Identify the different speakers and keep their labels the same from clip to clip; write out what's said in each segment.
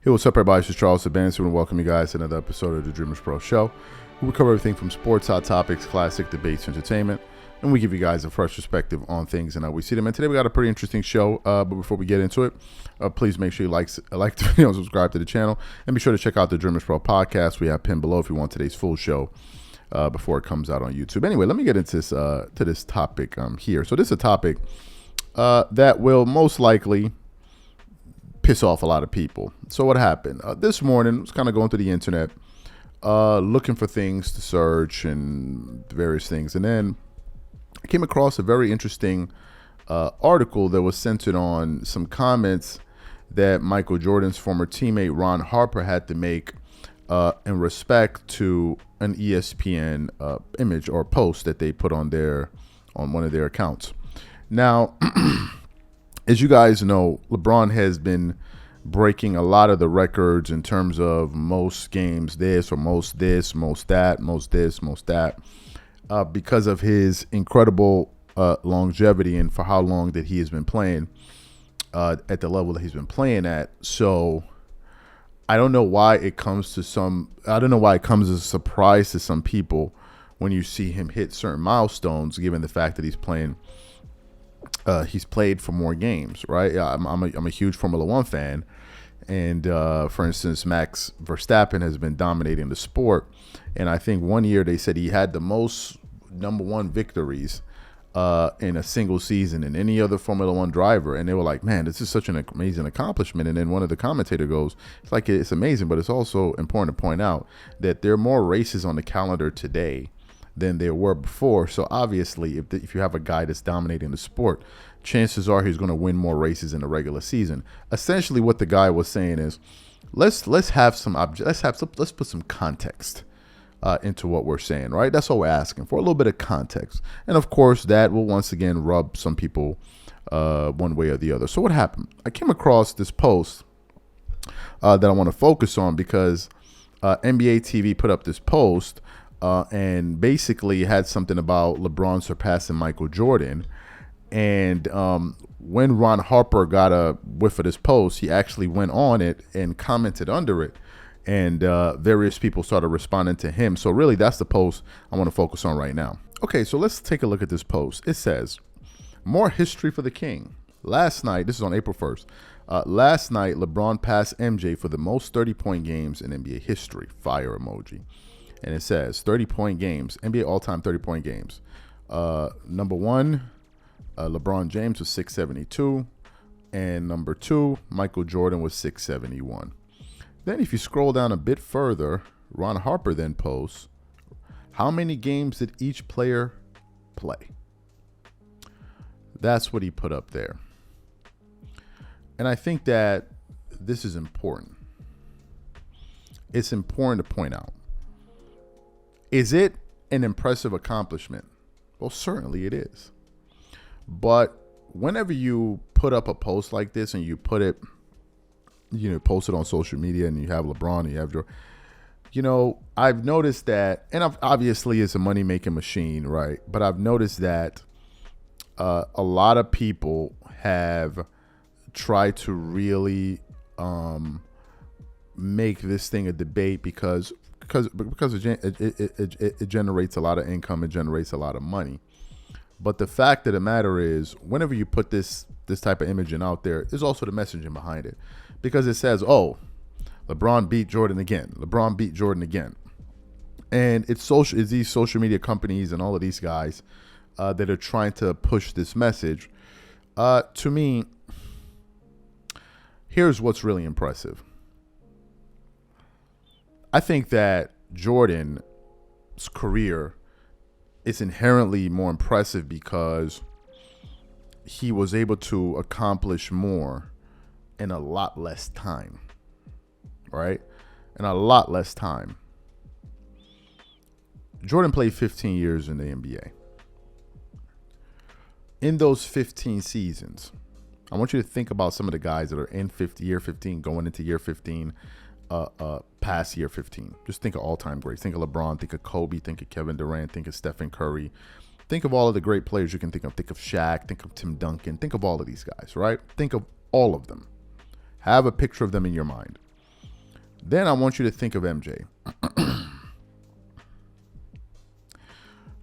Speaker 1: Hey, what's up, everybody? This is Charles Sabansi, and welcome you guys to another episode of the DREAMERSPRO show. We cover everything from sports, hot topics, classic debates, entertainment, and we give you guys a fresh perspective on things and how we see them. And today we got a pretty interesting show, but before we get into it, please make sure you like the video and subscribe to the channel, and be sure to check out the DREAMERSPRO podcast. We have pinned below if you want today's full show before it comes out on YouTube. Anyway, let me get into this topic here. So this is a topic that will most likely piss off a lot of people. So what happened? This morning, I was kind of going through the internet, looking for things to search and various things. And then I came across a very interesting article that was centered on some comments that Michael Jordan's former teammate Ron Harper had to make in respect to an ESPN image or post that they put on one of their accounts. Now, as you guys know, LeBron has been breaking a lot of the records in terms of most games this or most this, most that, most this, most that, because of his incredible longevity and for how long that he has been playing at the level that he's been playing at. So I don't know why it comes as a surprise to some people when you see him hit certain milestones, given the fact that he's played for more games, right? I'm a huge Formula One fan, and for instance, Max Verstappen has been dominating the sport, and I think one year they said he had the most number one victories in a single season than any other Formula One driver, and they were like, man, this is such an amazing accomplishment. And then one of the commentators goes, it's amazing, but it's also important to point out that there are more races on the calendar today than there were before. So obviously, if you have a guy that's dominating the sport, chances are he's going to win more races in the regular season. Essentially, what the guy was saying is, let's put some context into what we're saying, right? That's all we're asking for, a little bit of context. And of course, that will once again rub some people one way or the other. So what happened? I came across this post that I want to focus on because NBA TV put up this post. And basically had something about LeBron surpassing Michael Jordan. And when Ron Harper got a whiff of this post, he actually went on it and commented under it. And various people started responding to him. So really, that's the post I want to focus on right now. Okay, so let's take a look at this post. It says, more history for the king. Last night, this is on April 1st. Last night, LeBron passed MJ for the most 30-point games in NBA history. Fire emoji. And it says 30-point games, NBA all-time 30-point games. Number one, LeBron James was 672. And number two, Michael Jordan was 671. Then if you scroll down a bit further, Ron Harper then posts, how many games did each player play? That's what he put up there. And I think that this is important. It's important to point out. Is it an impressive accomplishment? Well, certainly it is. But whenever you put up a post like this and you put it, post it on social media and you have LeBron and you have Jordan, I've noticed that, and obviously it's a money-making machine, right? But I've noticed that a lot of people have tried to really make this thing a debate because it generates a lot of income, it generates a lot of money. But the fact of the matter is, whenever you put this type of imaging out there, there's also the messaging behind it, because it says, "Oh, LeBron beat Jordan again. LeBron beat Jordan again," and it's these social media companies and all of these guys that are trying to push this message. To me, here's what's really impressive. I think that Jordan's career is inherently more impressive because he was able to accomplish more in a lot less time, right? In a lot less time. Jordan played 15 years in the NBA. In those 15 seasons, I want you to think about some of the guys that are in year 15, going into year 15, past year 15. Just think of all-time greats. Think of LeBron, think of Kobe, think of Kevin Durant, think of Stephen Curry. Think of all of the great players you can think of. Think of Shaq, think of Tim Duncan, think of all of these guys, right? Think of all of them. Have a picture of them in your mind. Then I want you to think of MJ.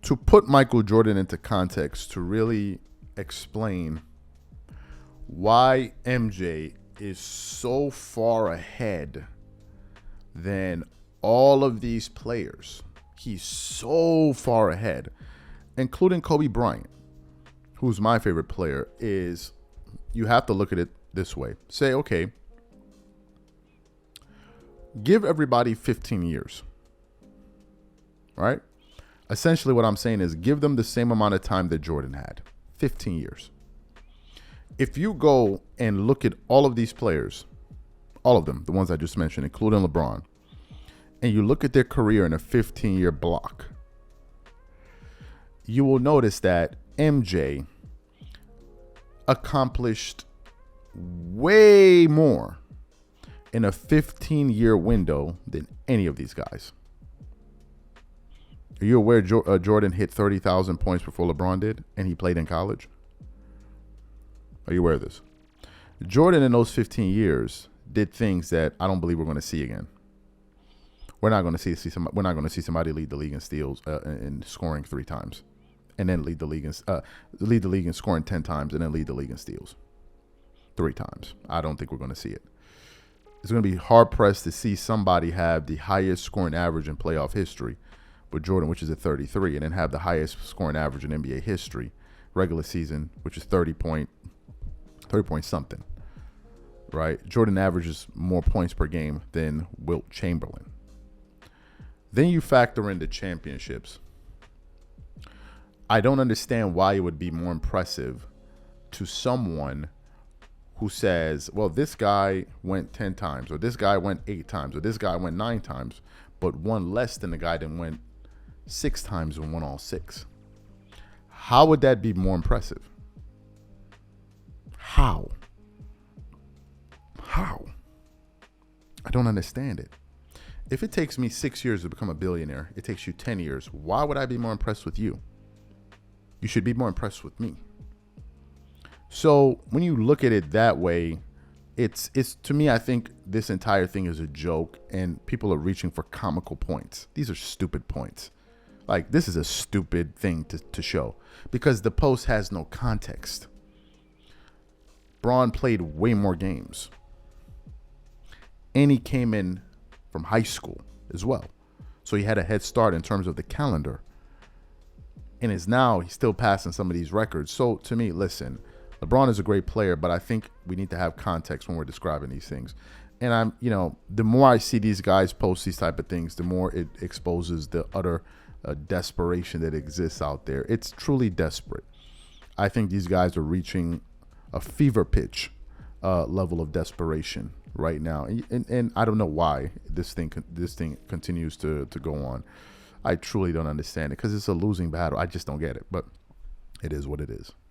Speaker 1: To put Michael Jordan into context, to really explain why MJ is so far ahead than all of these players. He's so far ahead, including Kobe Bryant, who's my favorite player, is you have to look at it this way. Say, okay, give everybody 15 years, right? Essentially what I'm saying is give them the same amount of time that Jordan had, 15 years. If you go and look at all of these players, all of them, the ones I just mentioned, including LeBron, and you look at their career in a 15-year block, you will notice that MJ accomplished way more in a 15-year window than any of these guys. Are you aware Jordan hit 30,000 points before LeBron did, and he played in college? Are you aware of this? Jordan in those 15 years did things that I don't believe we're going to see again. We're not going to see somebody lead the league in steals in scoring 3 times, and then lead the league in scoring 10 times, and then lead the league in steals 3 times. I don't think we're going to see it. It's going to be hard pressed to see somebody have the highest scoring average in playoff history with Jordan, which is at 33, and then have the highest scoring average in NBA history, regular season, which is 30 point something, right? Jordan averages more points per game than Wilt Chamberlain. Then you factor in the championships. I don't understand why it would be more impressive to someone who says, well, this guy went 10 times, or this guy went 8 times, or this guy went 9 times, but won less than the guy that went 6 times and won all 6. How would that be more impressive? How? I don't understand it. If it takes me 6 years to become a billionaire, it takes you 10 years. Why would I be more impressed with you? You should be more impressed with me. So when you look at it that way, it's to me, I think this entire thing is a joke, and people are reaching for comical points. These are stupid points. Like, this is a stupid thing to show because the post has no context. Braun played way more games, and he came in from high school as well. So he had a head start in terms of the calendar, and he's still passing some of these records. So to me, listen, LeBron is a great player, but I think we need to have context when we're describing these things. And the more I see these guys post these type of things, the more it exposes the utter desperation that exists out there. It's truly desperate. I think these guys are reaching a fever pitch level of desperation right now, and I don't know why this thing continues to go on. I truly don't understand it because it's a losing battle. I just don't get it, but it is what it is.